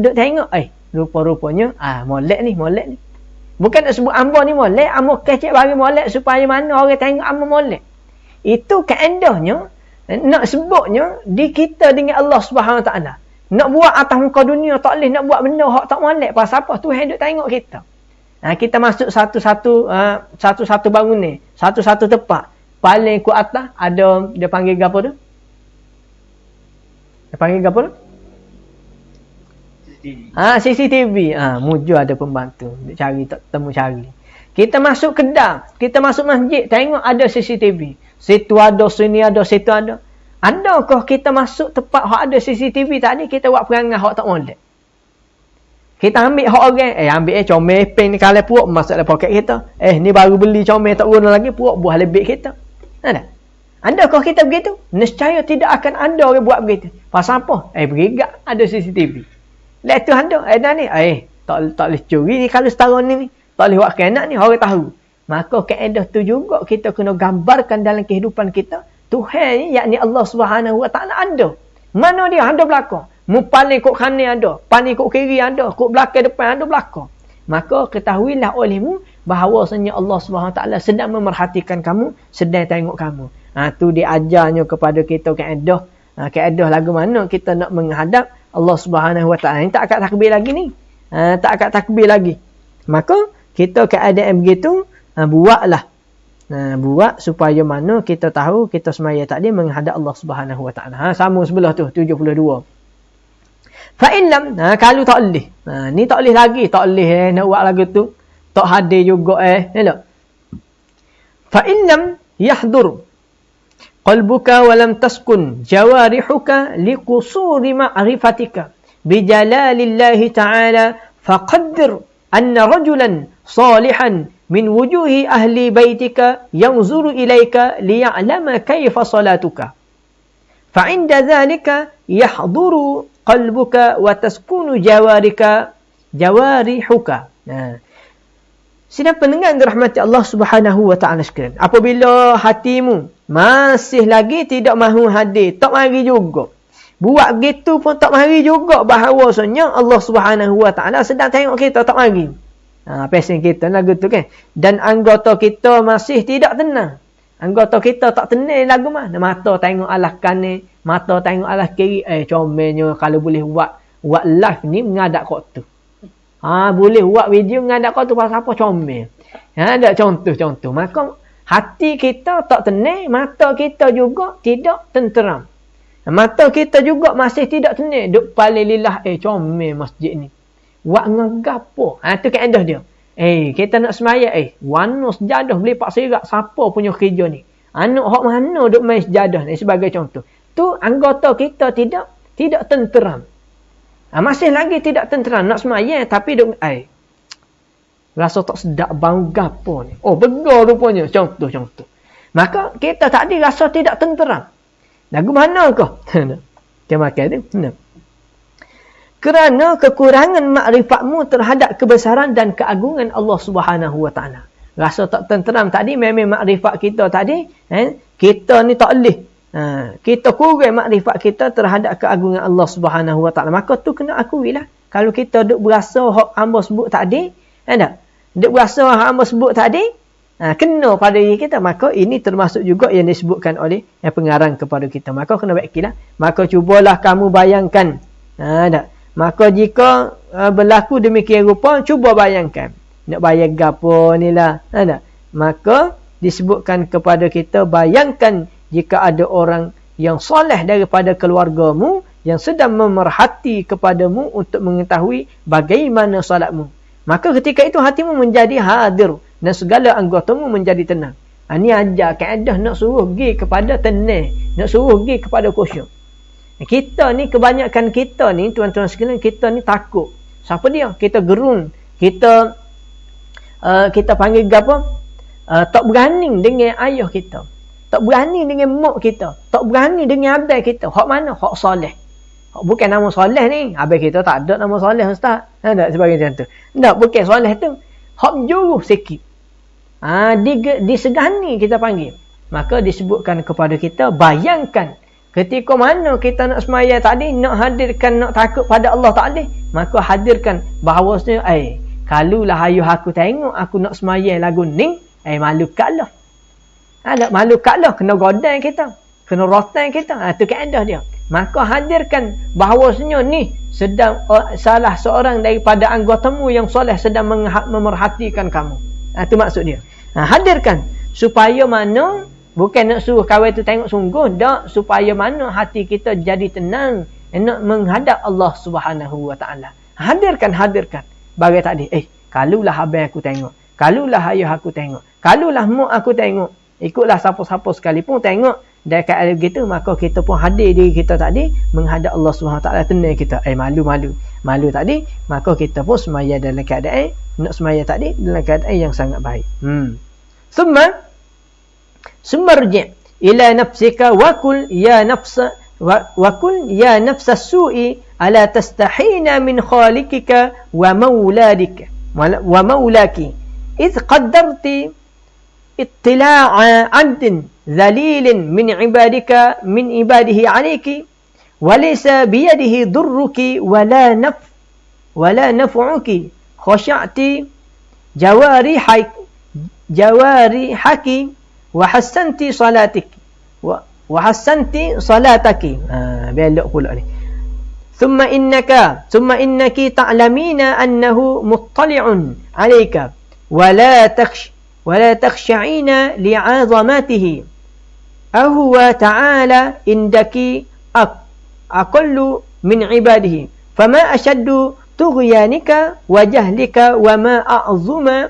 duk tengok rupa-rupanya molek ni. Bukan nak sebut hamba ni molek, hamba kecek barang molek supaya mana orang tengok hamba molek. Itu kaedahnya nak sebutnya di kita dengan Allah Subhanahu Wa Ta'ala. Nak buat atas muka dunia tak boleh, nak buat benda hak tak molek. Pasal apa? Tuhan duk tengok kita. Kita masuk satu bangunan, satu tempat. Paling ke atas ada, dia panggil apa tu? Dia panggil apa tu? CCTV. Mujur ada pembantu. Cari, tak temu cari. Kita masuk kedai, kita masuk masjid, tengok ada CCTV. Situ ada, sini ada, situ ada. Adakah kita masuk tempat hak ada CCTV tadi, kita buat perangai hak tak molek? Kita ambil hak orang, ambil comel pen ni kalau puak masuk dalam poket kita. Ni baru beli comel tak guna lagi, puak buah lebih kita. Adakah kita begitu? Nescaya tidak akan ada orang buat begitu. Pasal apa? Berigak ada CCTV. Lepas tu ada ni, tak boleh curi ni kalau setahun ni. Tak boleh buat kenak ni, orang tahu. Maka kaedah tu juga kita kena gambarkan dalam kehidupan kita. Tuhan ni, yakni Allah Subhanahu Wa Ta'ala ada. Mana dia? Ada belakang. Mu paling kok kanan ada, paling kok kiri ada, kok belakang depan ada belakang. Maka ketahuilah olehmu bahawasanya Allah Subhanahu Wa Ta'ala sedang memerhatikan kamu, sedang tengok kamu. Tu diajarnya kepada kita kaedah. Kaedah lagu mana kita nak menghadap Allah Subhanahu Wa Ta'ala. Ini tak akan takbir lagi ni. Tak akan takbir lagi. Maka kita keadaan begitu, buatlah. Buat supaya mana kita tahu kita semaya tadi menghadap Allah Subhanahu Wa Ta'ala. Sama sebelah tu 72. Fa illam, kalau tak boleh. Ni tak boleh lagi, tak boleh nak buat lagu tu. Tak hadir juga elok. Fa illam yahdur qalbuka wa lam taskun jawarihuka liqusuri ma'rifatika bi jalalillahi ta'ala faqaddir anna rajulan salihan min wujuhi ahli baitika yanzuru ilaika liya'lama kaifa salatuka fa inda dhalika yahduru qalbuka wa taskunu jawarihuka. Sidang pendengar dirahmati Allah Subhanahu wa taala sekalian, apabila hatimu masih lagi tidak mahu hadir, tak mari juga, buat begitu pun tak mari juga, bahawasanya Allah Subhanahu wa taala sedang tengok kita, tak mari. Pesen kita lagu tu kan. Dan anggota kita masih tidak tenang. Anggota kita tak tenang lagu mana. Mata tengok alah kanan, mata tengok alah kiri. Comelnya kalau boleh buat live ni mengadap kok tu. Boleh buat video mengadap kok tu pasal apa, comel. Ada contoh-contoh. Maka hati kita tak tenang, mata kita juga tidak tenteram. Mata kita juga masih tidak tenang. Duk paling lillah, comel masjid ni. Buat ngegapo. Tu kaedah dia. Kita nak semaya. Warna sejadah beli pak sirat. Siapa punya kerja ni? Anak hak mana duk main sejadah ni sebagai contoh. Tu anggota kita tidak tenteram. Masih lagi tidak tenteram. Nak semaya tapi duk rasa tak sedap bau gapo ni. Begar rupanya. Contoh-contoh. Maka kita tadi rasa tidak tenteram. Lagu mana kau? Kita makan tu. Kerana kekurangan makrifatmu terhadap kebesaran dan keagungan Allah Subhanahu wa taala. Rasa tak tenteram tadi memang makrifat kita tadi, kita ni tak boleh. Kita kurang makrifat kita terhadap keagungan Allah Subhanahu wa taala. Maka tu kena akuilah. Kalau kita duk berasa hak hamba sebut tadi, duk berasa hak hamba sebut tadi, kena pada diri kita, maka ini termasuk juga yang disebutkan oleh pengarang kepada kita. Maka kena baiklah. Maka cubalah kamu bayangkan. Maka jika berlaku demikian rupa, cuba bayangkan. Nak bayang gapo ni lah. Maka disebutkan kepada kita, bayangkan jika ada orang yang soleh daripada keluargamu yang sedang memerhati kepadamu untuk mengetahui bagaimana salatmu. Maka ketika itu hatimu menjadi hadir dan segala anggotamu menjadi tenang. Ini ajar kaedah nak suruh pergi kepada tenang. Nak suruh pergi kepada khusyuk. Kita ni, kebanyakan kita ni, tuan-tuan sekalian, kita ni takut. Siapa dia? Kita gerun. Kita panggil apa? Tak berani dengan ayah kita. Tak berani dengan mak kita. Tak berani dengan abang kita. Hak mana? Hak soleh. Bukan nama soleh ni. Abang kita tak ada nama soleh, Ustaz. Tak sebagai macam tu. Tak, bukan soleh tu. Hak jauh sikit. Disegani kita panggil. Maka disebutkan kepada kita, bayangkan. Ketika mana kita nak semaya tadi, nak hadirkan, nak takut pada Allah Ta'ala, maka hadirkan bahawasanya, kalulah ayuh aku tengok aku nak semaya lagu ni, malu kalah. Malu kalah, kena godang kita, kena rotan kita. Itu kaedah dia. Maka hadirkan bahawasanya ni sedang salah seorang daripada anggotamu yang soleh sedang memerhatikan kamu. Itu maksud dia. Hadirkan supaya mana. Bukan nak suruh kawan tu tengok sungguh. Tak. Supaya mana hati kita jadi tenang. Nak menghadap Allah Subhanahu wa ta'ala. Hadirkan. Bagai tadi. Kalulah abang aku tengok. Kalulah ayah aku tengok. Kalulah mak aku tengok. Ikutlah siapa-siapa sekalipun tengok. Dan kat begitu. Maka kita pun hadir diri kita tadi. Menghadap Allah Subhanahu wa ta'ala. Tenang kita. Malu tadi. Maka kita pun semaya dalam keadaan. Nak semaya tadi. Dalam keadaan yang sangat baik. Summa rji' ila nafsika wa kul ya nafs as-su'i ala tastahina min khaliqika wa maulaki idh qaddarti ittila'a 'abdin dhalilin min ibadihi 'alayki wa laysa biyadihi durruki wa la naf'uki khasha'ti jawarihaki wahassanti salataki. Belok pula ni. Thumma innaki ta'lamina annahu muttali'un 'alayka wa la takhsha'ina li'azamatihi ahuwa ta'ala indaki aqallu min 'ibadihi fama ashaddu tughyanika wa jahlika wa ma a'zamu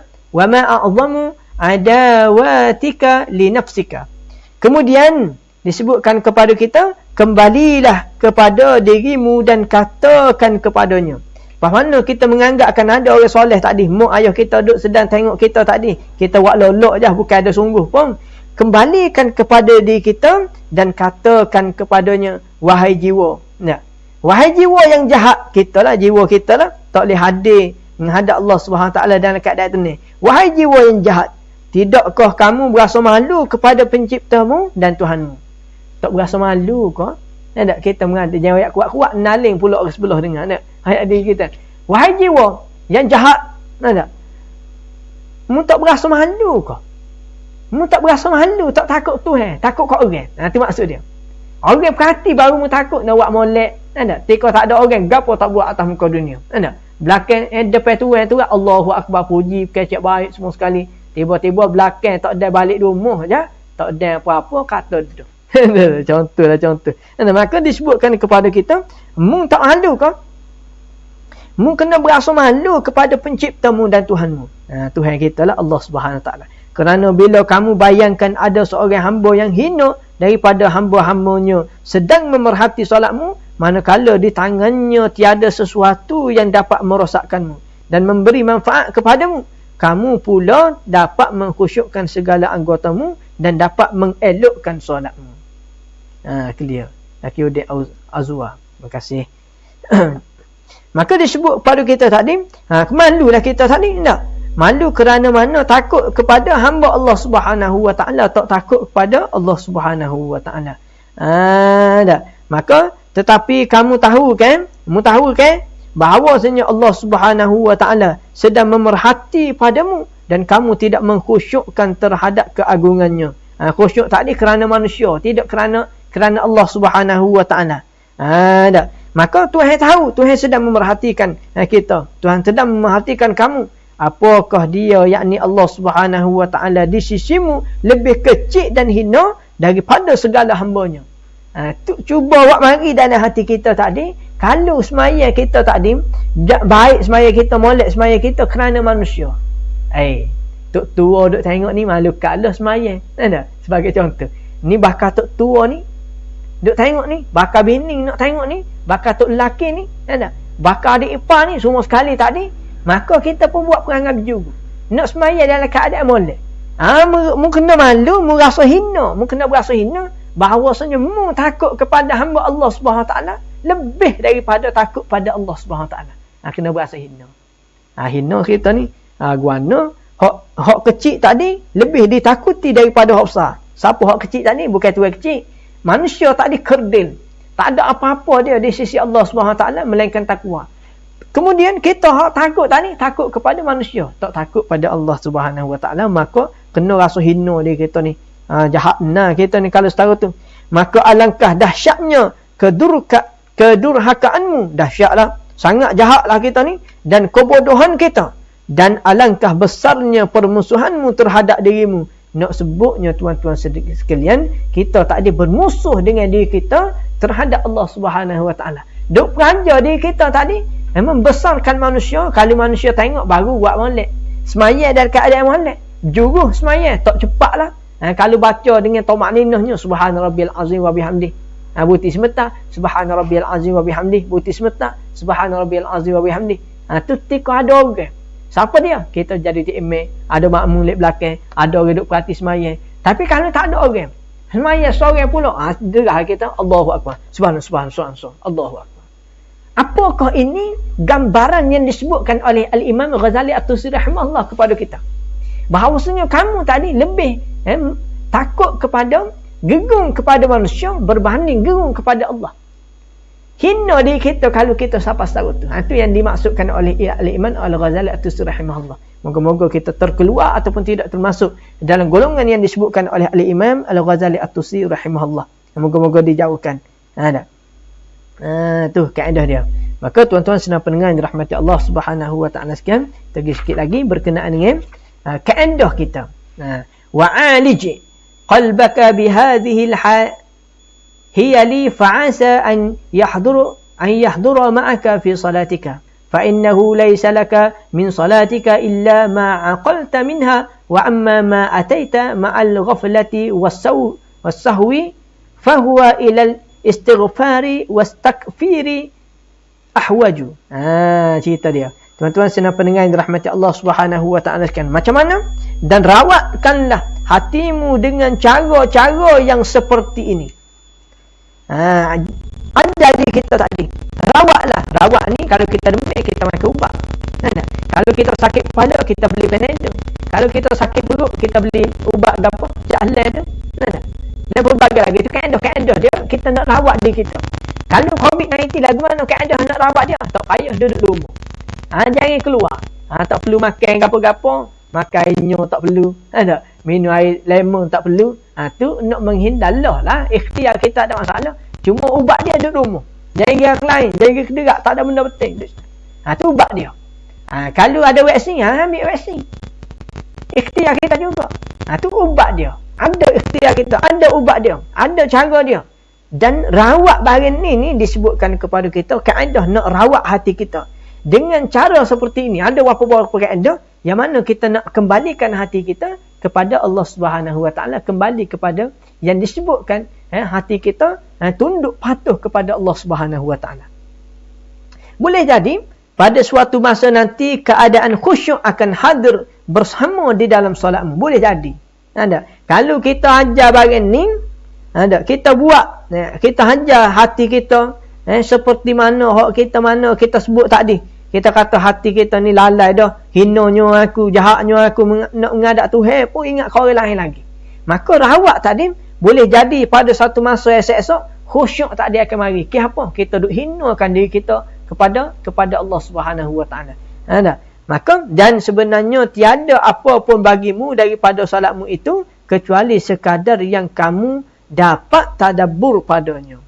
adawatika li nafsika. Kemudian disebutkan kepada kita, kembalilah kepada dirimu dan katakan kepadanya. Bagaimana kita menganggap akan ada orang soleh tadi, mak ayah kita duduk sedang tengok kita tadi, kita buat lolok je, bukan ada sungguh pun. kembalikan kepada diri kita dan katakan kepadanya, wahai jiwa. Ya. Wahai jiwa yang jahat, jiwa kita lah. Tak boleh hadir menghadap Allah SWT dalam keadaan ni. Wahai jiwa yang jahat, tidakkah kamu berasa malu kepada penciptamu dan Tuhanmu? Tak berasa malu kau? Tak, kita mengada jangan ayat kuat-kuat naling pula orang sebelah dengar. Tak? Ayat diri kita. Wahai jiwa yang jahat, tak? Mu tak berasa malu kau? Mu tak berasa malu, tak takut Tuhan, takut kau orang. Itu maksud dia. Orang perhati baru mu takut nak buat molek. Tak? Tika tak ada orang, gapo tak buat atas muka dunia. Tak? Belakang depan Tuhan tu Allahu Akbar, puji kecek baik semua sekali. Tiba-tiba belakang tak ada balik rumah je, tak ada apa-apa kata tu. Contoh. Maka disebutkan kepada kita, mu tak malu kau? Mu kena berasa malu kepada penciptamu dan Tuhanmu. Tuhan kita lah Allah Subhanahu Wa Taala. Kerana bila kamu bayangkan ada seorang hamba yang hina daripada hamba-hambanya sedang memerhati solatmu, manakala di tangannya tiada sesuatu yang dapat merosakkanmu dan memberi manfaat kepadamu, kamu pula dapat mengkhusyukkan segala anggotamu dan dapat mengelokkan solatmu. Clear. Laki Udik Azwa. Terima kasih. Maka disebut pada kita tadi, malulah kita tadi. Tak? Malu kerana mana? Takut kepada hamba Allah Subhanahu Wa Taala, tak takut kepada Allah Subhanahu Wa Taala. Maka tetapi kamu tahu kan? Bahawasanya Allah Subhanahu Wa Taala sedang memerhati padamu dan kamu tidak mengkhusyukkan terhadap keagungannya. Khusyuk tadi kerana manusia, tidak kerana Allah Subhanahu Wa Taala. Maka Tuhan tahu, Tuhan sedang memerhatikan kita. Tuhan sedang memerhatikan kamu. Apakah dia, yakni Allah Subhanahu Wa Taala di sisimu lebih kecil dan hina daripada segala hambanya. Cuba buat mari dalam hati kita tadi. Kalau semaya kita tadi baik, semaya kita molek, semaya kita kerana manusia. Tok tua duk tengok ni malu kalah semaya. Sebagai contoh. Ni bakal tok tua ni duk tengok ni, bakal bini nak tengok ni, bakal tok lelaki ni, bakal adik ipar ni semua sekali tadi. Maka kita pun buat perangai juga. Nak semaya dalam keadaan molek. Mu kena malu, mu rasa hina. Mu kena berasa hina bahawasanya mu takut kepada hamba Allah Subhanahu Wa Taala lebih daripada takut pada Allah Subhanahu Wa Taala. Kena berasa hina. Hina kita ni, guana hak kecil tadi lebih ditakuti daripada hak besar. Siapa hak kecil tadi? Bukan tuan kecil. Manusia tadi kerdil. Tak ada apa-apa dia di sisi Allah Subhanahu Wa Taala melainkan takwa. Kemudian kita takut tadi, takut kepada manusia, tak takut pada Allah Subhanahu Wa Taala, maka kena rasa hina dia kita ni. Jahat kita ni kalau setara tu. Maka alangkah dahsyatnya kedurhakaanmu, dahsyatlah, sangat jahatlah kita ni, dan kebodohan kita, dan alangkah besarnya permusuhanmu terhadap dirimu. Nak sebutnya tuan-tuan sekalian, kita tak ada bermusuh dengan diri kita terhadap Allah Subhanahu Wa Taala. Duk peranjah diri kita tadi memang besarkan manusia. Kalau manusia tengok baru buat molek. Semaya dalam keadaan molek. Juruh semaya tak cepatlah. Kalau baca dengan tamakninahnya, subhana rabbiyal azim wa bihamdih. Buti semeta, subhana rabbiyal azim wa bihamdih. Buti semeta, subhana rabbiyal azim wa bihamdih. Tu tika ada orang. Siapa dia? Kita jadi imam, ada makmum lek belakang, ada orang duk perhati semaya. Tapi kalau tak ada orang, semaya seorang pula, derah kita Allahu Akbar. Subhanallah, Allahu Akbar. Apakah ini gambaran yang disebutkan oleh Al-Imam Ghazali At-Tusi rahimahullah kepada kita? Bahawasanya kamu tadi lebih takut kepada, gegung kepada manusia berbanding gegung kepada Allah. Hina diri kita kalau kita siapa tahu tu. Itu yang dimaksudkan oleh Al-Imam Al-Ghazali At-Tusi rahimahullah. Moga-moga kita terkeluar ataupun tidak termasuk dalam golongan yang disebutkan oleh Al-Imam Al-Ghazali At-Tusi rahimahullah. Moga-moga dijauhkan. Tu kaedah dia. Maka tuan-tuan senang pendengar yang dirahmati Allah Subhanahu Wa Taala sekalian, tergi sikit lagi berkenaan dengan kaedah kita. Wa alij qalbaka bi hadhihi al hiya li fa'asa an yahdura ma'aka fi salatika fa innahu laysa laka min salatika illa ma aqalta minha wa amma ma ataita ma'al ghaflati was-sahwi fa huwa ila istighfari wastakfiri ahwaju. Cerita dia. Tuan-tuan senang pendengar yang dirahmati Allah Subhanahu Wa Taala sekalian. Macam mana? Dan rawatkanlah hatimu dengan cara-cara yang seperti ini. Ada di kita tadi. Rawatlah. Rawat ni kalau kita demam kita makan ubat. Kalau kita sakit kepala kita beli Panadol. Kalau kita sakit perut kita beli ubat gapo? Jalan tu. Dan berbagai lagi tu kaedah dia kita nak rawat diri kita. Kalau COVID-19 lagu mana kaedah nak rawat dia? Tak payah duduk di rumah. Jangan keluar. Tak perlu makan gapo-gapo. Makan inyo tak perlu. Minum air lemon tak perlu. Tu nak menghindar lah. Ikhtiar kita ada masalah. Cuma ubat dia duduk rumah. Jangan pergi ke lain. Jangan pergi kederak. Tak ada benda penting. Tu ubat dia. Kalau ada vaksin, ambil vaksin. Ikhtiar kita juga. Tu ubat dia. Ada ikhtiar kita. Ada ubat dia. Ada cara dia. Dan rawat barang ni disebutkan kepada kita. Kaedah nak rawat hati kita. Dengan cara seperti ini. Ada beberapa kaedah. Yang mana kita nak kembalikan hati kita kepada Allah Subhanahu Wa Taala. Kembali kepada yang disebutkan. Hati kita tunduk patuh kepada Allah Subhanahu Wa Taala. Boleh jadi pada suatu masa nanti keadaan khusyuk akan hadir bersama di dalam solatmu. Boleh jadi. Kalau kita ajar barang ni, kita buat, kita ajar hati kita seperti mana kita sebut tadi. Kita kata hati kita ni lalai dah, hinanya aku, jahatnya aku, nak menghadap Tuhan pun ingat kau orang lain lagi. Maka rawat tadi boleh jadi pada satu masa esok-esok khusyuk tak dia akan mari. Apa? Kita duk hinakan diri kita kepada Allah Subhanahu Wa Taala. Maka dan sebenarnya tiada apa pun bagimu daripada salatmu itu kecuali sekadar yang kamu dapat tadabbur padanya.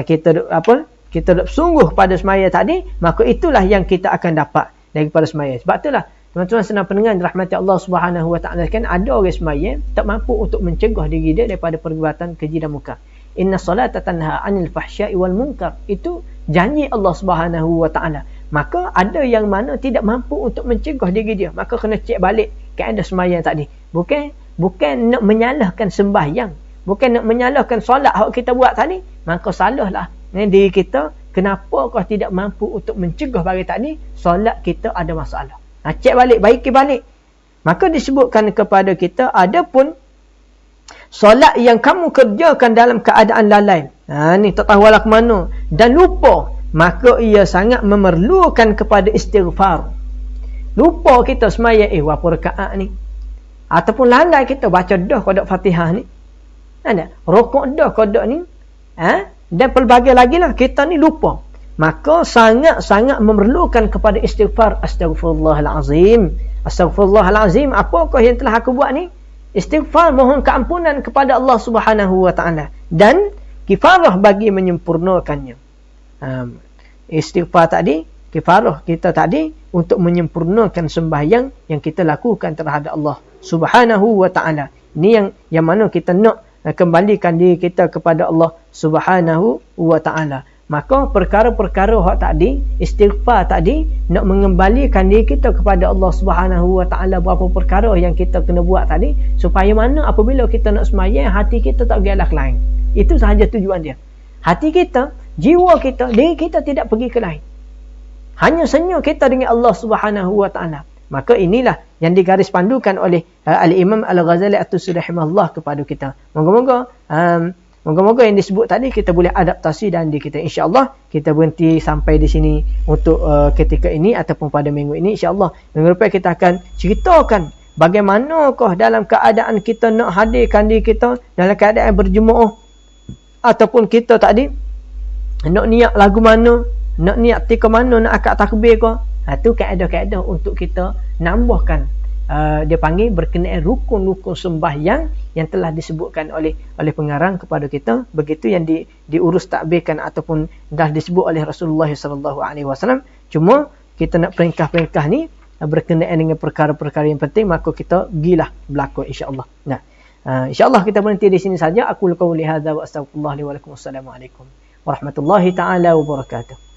Kita duk sungguh pada semaya tadi, maka itulah yang kita akan dapat daripada semaya. Sebab itulah teman-teman senang pendengar rahmati Allah Subhanahu Wa Taala, kan ada orang semaya tak mampu untuk mencegah diri dia daripada perbuatan keji dan munkar. Inna salata tanha 'anil fahsya'i wal munkar. Itu janji Allah Subhanahu Wa Taala. Maka ada yang mana tidak mampu untuk mencegah diri dia, maka kena cek balik kaedah sembahyang tadi. Bukan nak menyalahkan sembahyang, bukan nak menyalahkan solat yang kita buat tadi, maka salahlah diri kita. Kenapa kau tidak mampu untuk mencegah bagi tadi? Solat kita ada masalah. Cek balik, baiki balik. Maka disebutkan kepada kita, adapun solat yang kamu kerjakan dalam keadaan lalai, ni tak tahu lah ke mana, dan lupa, maka ia sangat memerlukan kepada istighfar. Lupa kita semaya, berapa rakaat ni? Ataupun lalai kita baca dah kodok Fatihah ni. Rokok dah kodok ni. Dan pelbagai lagi lah, kita ni lupa. Maka sangat-sangat memerlukan kepada istighfar. Astaghfirullahalazim. Astaghfirullahalazim. Apakah yang telah aku buat ni? Istighfar, mohon keampunan kepada Allah Subhanahu Wa Taala. Dan kifarah bagi menyempurnakannya. Istighfar tadi, kifarah kita tadi untuk menyempurnakan sembahyang yang kita lakukan terhadap Allah Subhanahu Wa Taala. Ini yang mana kita nak kembalikan diri kita kepada Allah Subhanahu Wa Taala. Maka perkara-perkara hak tadi, istighfar tadi, nak mengembalikan diri kita kepada Allah Subhanahu Wa Taala, berapa perkara yang kita kena buat tadi, supaya mana apabila kita nak sembahyang, hati kita tak pergi arah lain. Itu sahaja tujuan dia. Hati kita, jiwa kita, diri kita tidak pergi ke lain. Hanya senyum kita dengan Allah Subhanahu Wa Taala. Maka inilah yang digaris pandukan oleh Al-Imam Al-Ghazali At-Tusi rahimahullah kepada kita. Moga-moga yang disebut tadi kita boleh adaptasi dan diri kita. InsyaAllah kita berhenti sampai di sini untuk ketika ini ataupun pada minggu ini. InsyaAllah minggu depan kita akan ceritakan bagaimanakah dalam keadaan kita nak hadirkan diri kita dalam keadaan berjemaah, ataupun kita tadi nak niat lagu mana, nak niat tika mana, nak akad takbir ke. Itu kaedah-kaedah untuk kita nambahkan. Dia panggil berkenaan rukun-rukun sembahyang yang telah disebutkan oleh pengarang kepada kita. Begitu yang diurus takbirkan ataupun dah disebut oleh Rasulullah SAW. Cuma kita nak peringkah-peringkah ni berkenaan dengan perkara-perkara yang penting, maka kita gilah berlaku insya-Allah. InsyaAllah kita berhenti di sini saja. Aku qauli hadza wa astaghfirullah li wa lakum. Wassalamualaikum warahmatullahi taala wabarakatuh.